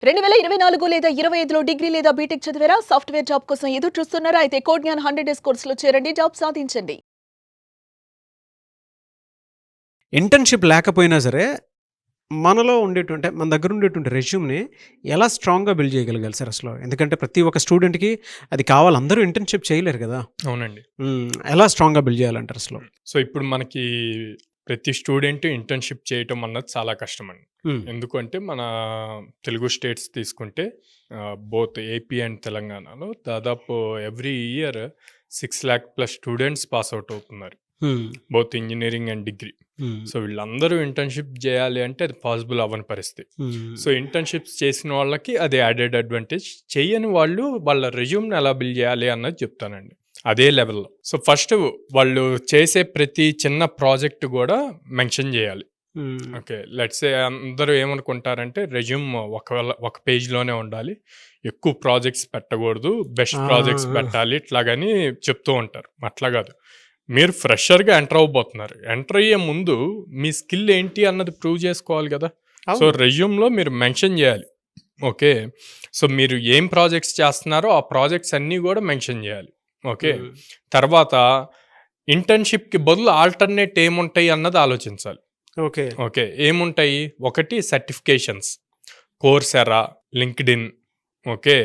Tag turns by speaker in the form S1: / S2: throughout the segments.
S1: 2024 లేదా 25లో డిగ్రీ లేదా బీటెక్ చదివారా? సాఫ్ట్‌వేర్ జాబ్ కోసం ఎదురు చూస్తున్నారా? అయితే కోడ్ జ్ఞాన్ 100 డేస్ కోర్సులో చేరండి. జాబ్ సాధించండి.
S2: ఇంటర్న్‌షిప్ లేకపోయినా సరే, మనలో ఉండేటువంటి మన దగ్గర ఉండేటువంటి రెజ్యూమ్‌ని ఎలా స్ట్రాంగ్‌గా బిల్డ్ చేయగలగాలి సార్ అసలు? ఎందుకంటే ప్రతి ఒక్క స్టూడెంట్‌కి అది కావాలి. అందరూ ఇంటర్న్‌షిప్ చేయలేరు కదా!
S3: అవునండి.
S2: ఎలా స్ట్రాంగ్‌గా బిల్డ్ చేయాలంటారు అసలు?
S3: సో, ఇప్పుడు మనకి ప్రతి స్టూడెంట్ ఇంటర్న్‌షిప్ చేయటం అన్నది చాలా కష్టమండి.
S2: హ్మ్.
S3: ఎందుకంటే మన తెలుగు స్టేట్స్ తీసుకుంటే బోత్ ఏపీ అండ్ తెలంగాణలో దాదాపు every year 6,00,000+ students pass out అవుతున్నారు.
S2: హ్మ్.
S3: Both engineering and degree.
S2: హ్మ్.
S3: సో, వీళ్ళందరూ ఇంటర్న్‌షిప్ చేయాలి అంటే అది పాసిబుల్ అవ్వని పరిస్థితి.
S2: హ్మ్.
S3: సో, ఇంటర్న్‌షిప్స్ చేసిన వాళ్ళకి అది యాడెడ్ అడ్వాంటేజ్. చెయ్యని వాళ్ళు వాళ్ళ రెజ్యూమ్‌ని ఎలా బిల్డ్ చేయాలి అన్నది చెప్తానండి. అదే లెవెల్‌లో. సో, ఫస్ట్ వాళ్ళు చేసే ప్రతి చిన్న ప్రాజెక్ట్ కూడా మెన్షన్ చేయాలి.
S2: హ్మ్.
S3: ఓకే. లెట్స్ సే అందరూ ఏమనుకుంటారంటే రెజ్యూమ్ ఒక పేజ్‌లోనే ఉండాలి. ఎక్కువ ప్రాజెక్ట్స్ పెట్టకూడదు. బెస్ట్
S2: ఆ!
S3: ప్రాజెక్ట్స్
S2: ఆ!
S3: పెట్టాలి ఇట్లాగని చెప్తూ ఉంటారు. అట్లా కాదు. మీరు ఫ్రెషర్‌గా ఎంటర్ అవ్వబోతున్నారు. ఎంటర్ అయ్యే ముందు మీ స్కిల్ ఏంటి అన్నది ప్రూవ్ చేసుకోవాలి కదా! సో,
S2: అవును.
S3: రెజ్యూమ్‌లో మీరు మెన్షన్ చేయాలి. ఓకే. సో, మీరు ఏం ప్రాజెక్ట్స్ చేస్తున్నారో ఆ ప్రాజెక్ట్స్ అన్నీ కూడా మెన్షన్ చేయాలి. ఓకే.
S2: హ్మ్.
S3: తర్వాత ఇంటర్న్‌షిప్‌కి బదులు ఆల్టర్‌నేట్ ఏముంటాయి అన్నది ఆలోచించాలి.
S2: ఓకే.
S3: ఓకే. ఏముంటాయి? ఒకటి సర్టిఫికేషన్స్. Coursera, LinkedIn, okay.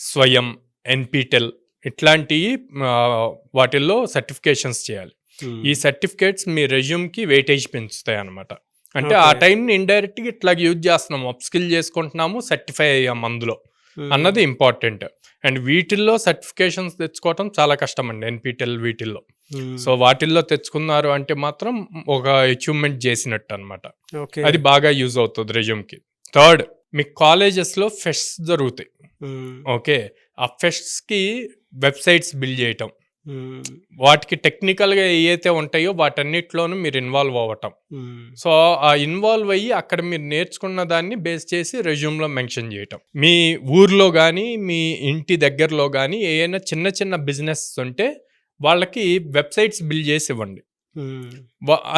S3: స్వయం, ఎన్‌పీటెల్ ఇట్లాంటియి వాటిల్లో సర్టిఫికేషన్స్ చేయాలి. ఈ
S2: హ్మ్.
S3: సర్టిఫికేట్స్ మీ రెజ్యూమ్‌కి వెయిటేజ్ పెంచుతాయన్నమాట. అంటే ఆ
S2: ఓకే.
S3: టైంని ఇండైరెక్ట్‌గా ఇట్లాగ యూజ్ చేస్తున్నాము. అప్‌స్కిల్ చేసుకుంటున్నాము, సర్టిఫై అయ్యాము అందులో
S2: హ్మ్.
S3: అన్నది ఇంపార్టెంట్. అండ్ వీటిల్లో సర్టిఫికేషన్స్ తెచ్చుకోవటం చాలా కష్టమండి ఎన్‌పీటెల్ వీటిల్లో.
S2: హ్మ్.
S3: సో, వాటిల్లో తెచ్చుకున్నారు అంటే మాత్రం ఒక అచీవ్‌మెంట్ చేసినట్టు అనమాట.
S2: ఓకే.
S3: అది బాగా యూజ్ అవుతది రెజ్యూమ్‌కి. థర్డ్, మీ కాలేజెస్‌లో ఫెస్ట్స్ జరుగుతాయి.
S2: హ్మ్.
S3: ఓకే. ఆ ఫెస్ట్స్‌కి వెబ్‌సైట్స్ బిల్డ్ చేయటం.
S2: హ్మ్.
S3: వాటికి టెక్నికల్‌గా ఏయైతే ఉంటాయో వాటన్నిటిలోనూ మీరు ఇన్వాల్వ్ అవ్వటం.
S2: హ్మ్.
S3: సో, ఆ ఇన్వాల్వ్ అయ్యి అక్కడ మీరు నేర్చుకున్న దాన్ని బేస్ చేసి రెజ్యూమ్‌లో మెన్షన్ చేయటం. మీ ఊర్లో గానీ, మీ ఇంటి దగ్గరలో గానీ ఏయైనా చిన్న చిన్న బిజినెస్ ఉంటే వాళ్ళకి వెబ్‌సైట్స్ బిల్డ్ చేసి ఇవ్వండి.
S2: హ్మ్.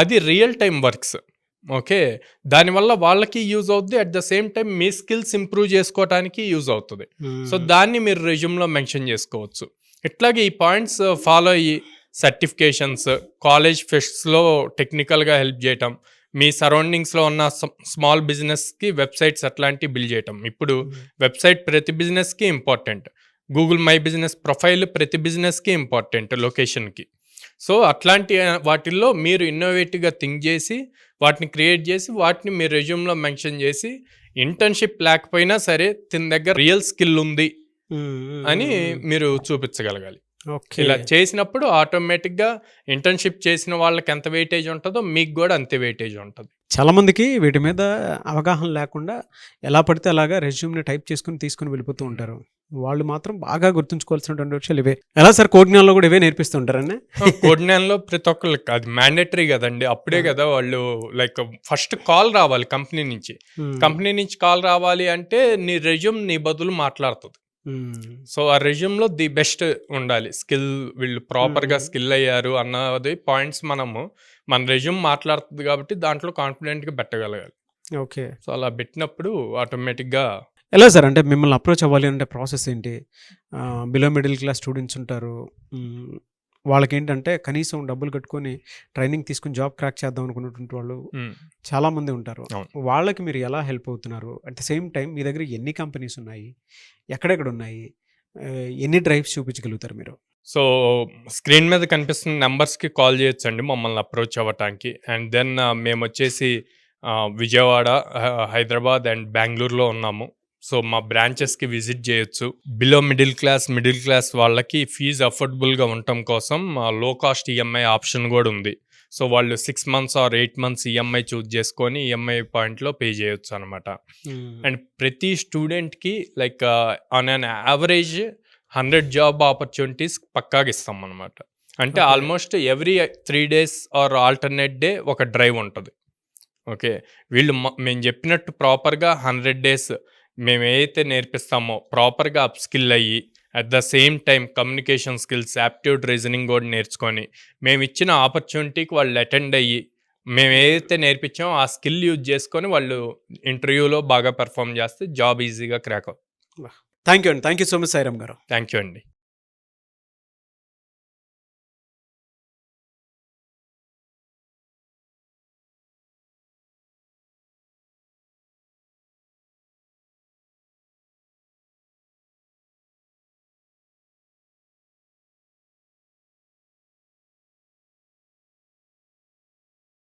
S3: అది రియల్ టైమ్ వర్క్స్. ఓకే. దానివల్ల వాళ్ళకి యూజ్ అవుద్ది. At the same time me skills improve చేసుకోవటానికి యూజ్ అవుతది. సో,
S2: హ్మ్.
S3: దాన్ని మీరు రెజ్యూమ్‌లో మెన్షన్ చేసుకోవచ్చు. ఇట్లాగే ఈ పాయింట్స్ ఫాలో అయ్యి సర్టిఫికేషన్స్, కాలేజ్ ఫెస్ట్స్‌లో టెక్నికల్‌గా హెల్ప్ జేయటం, మీ సరౌండింగ్స్‌లో ఉన్న స్మాల్ బిజినెస్‌కి వెబ్‌సైట్స్ అట్లాంటివి బిల్డ్ జేయటం. ఇప్పుడు
S2: హ్మ్.
S3: వెబ్‌సైట్ ప్రతి బిజినెస్‌కి important. Google my business profile ప్రతి బిజినెస్‌కి ఇంపార్టెంట్ లొకేషన్‌కి. సో, అట్లాంటి వాటిల్లో మీరు ఇన్నోవేటివ్‌గా థింక్ జేసి, వాటిని క్రియేట్ జేసి, వాటిని మీ రెజ్యూమ్‌లో మెన్షన్ జేసి, ఇంటర్న్‌షిప్ లేకపోయినా సరే తిన దగ్గర రియల్ స్కిల్ ఉంది
S2: హ్మ్. హ్మ్.
S3: అని
S2: హ్మ్. హ్మ్.
S3: మీరు చూపించగలగాలి.
S2: ఓకే.
S3: ఇలా చేసినప్పుడు ఆటోమేటిక్‌గా ఇంటర్న్‌షిప్ చేసిన వాళ్ళకి ఎంత వెయిటేజ్ ఉంటదో మీకు గూడా అంతే వెయిటేజ్ ఉంటది.
S2: చాలామందికి వీటి మీద అవగాహన లేకుండా ఎలా పడితే అలాగా రెజ్యూమ్‌ని టైప్ చేసుకొని తీసుకొని వెళ్ళిపోతూ ఉంటారు. వాళ్ళు మాత్రం బాగా గుర్తుంచుకోవాల్సినటువంటి విషయాలు ఇవే. ఎలా సార్ కోడ్ జ్ఞానంలో కూడా ఇవే నేర్పిస్తూ ఉంటారండి?
S3: కోడ్ జ్ఞాన్‌లో ప్రతి ఒక్కళ్ళకి అది మ్యాండేటరీ గదండీ!
S2: ఆ!
S3: అప్పుడే గదా! వాళ్ళు లైక్ ఫస్ట్ కాల్ రావాలి కంపెనీ నుంచి.
S2: హ్మ్.
S3: కంపెనీ నుంచి కాల్ రావాలి అంటే నీ రెజ్యూమ్ నీ బదులు మాట్లాడుతది.
S2: హ్మ్.
S3: సో, ఆ రెజ్యూమ్‌లో ది బెస్ట్ ఉండాలి. వీళ్ళు ప్రాపర్‌గా
S2: హ్మ్.
S3: స్కిల్ అయ్యారు అన్నది పాయింట్స్ మన రెజ్యూమ్ మాట్లాడుతది గాబట్టి దాంట్లో కాన్ఫిడెంట్‌గా పెట్టగలగాలి.
S2: ఓకే.
S3: సో, అలా బెట్టినప్పుడు ఆటోమేటిక్‌గా
S2: ఎలా సార్ అంటే మిమ్మల్ని అప్రోచ్ అవ్వాలి అంటే ప్రాసెస్ ఏంటి? బిలో మిడిల్ క్లాస్ స్టూడెంట్స్ ఉంటారు. హ్మ్. వాళ్ళకేంటంటే కనీసం డబ్బులు కట్టుకొని ట్రైనింగ్ తీసుకొని జాబ్ క్రాక్ చేద్దాం అనుకున్నటువంటి వాళ్ళు
S3: హ్మ్.
S2: చాలామంది ఉంటారు.
S3: అవును.
S2: వాళ్ళకి మీరు ఎలా హెల్ప్ అవుతున్నారు? అట్ ద సేమ్ టైమ్ మీ దగ్గర ఎన్ని కంపెనీస్ ఉన్నాయి? ఎక్కడెక్కడున్నాయి? ఎన్ని డ్రైవ్స్ చూపించగలుగుతారు మీరు?
S3: సో, స్క్రీన్ మీద కనిపిస్తున్న నంబర్స్‌కి కాల్ చేయొచ్చండి మమ్మల్ని అప్రోచ్ అవ్వటానికి. అండ్ దెన్ మేమొచ్చేసి విజయవాడ, హైదరాబాద్ అండ్ బెంగుళూరులో ఉన్నాము. సో, మా బ్రాంచెస్‌కి విజిట్ జేయొచ్చు. బిలో మిడిల్ క్లాస్ వాళ్ళకి ఫీజ్ అఫోర్డబుల్‌గా ఉండటం కోసం లో కాస్ట్ ఈఎంఐ ఆప్షన్ గూడా ఉంది. సో, వాళ్ళు 6 months or 8 months EMI choose చేసుకొని ఈఎంఐ పాయింట్‌లో పే చేయొచ్చనమాట.
S2: హ్మ్.
S3: అండ్ ప్రతి స్టూడెంట్‌కి like on an average 100 job opportunities పక్కాగా ఇస్తామన్నమాట. అంటే
S2: okay.
S3: Almost every 3 days or alternate day ఒక డ్రైవ్ ఉంటది. ఓకే. మేము చెప్పినట్టు ప్రాపర్‌గా 100 డేస్ మేమేదైతే నేర్పిస్తామో ప్రాపర్‌గా అప్‌స్కిల్ అయ్యి, at the same time communication skills, aptitude, reasoning కూడా నేర్చుకొని, మేమిచ్చిన ఆపర్చునిటీకి వాళ్ళు అటెండ్ అయ్యి, మేము ఏదైతే నేర్పించామో ఆ స్కిల్ యూజ్ చేసుకొని వాళ్ళు ఇంటర్వ్యూలో బాగా పెర్ఫామ్ చేస్తే జాబ్ ఈజీగా క్రాక్ అవుతుంది.
S2: థ్యాంక్ యూ అండి. Thank you so much Sairam గారు.
S3: థ్యాంక్ యూ అండి.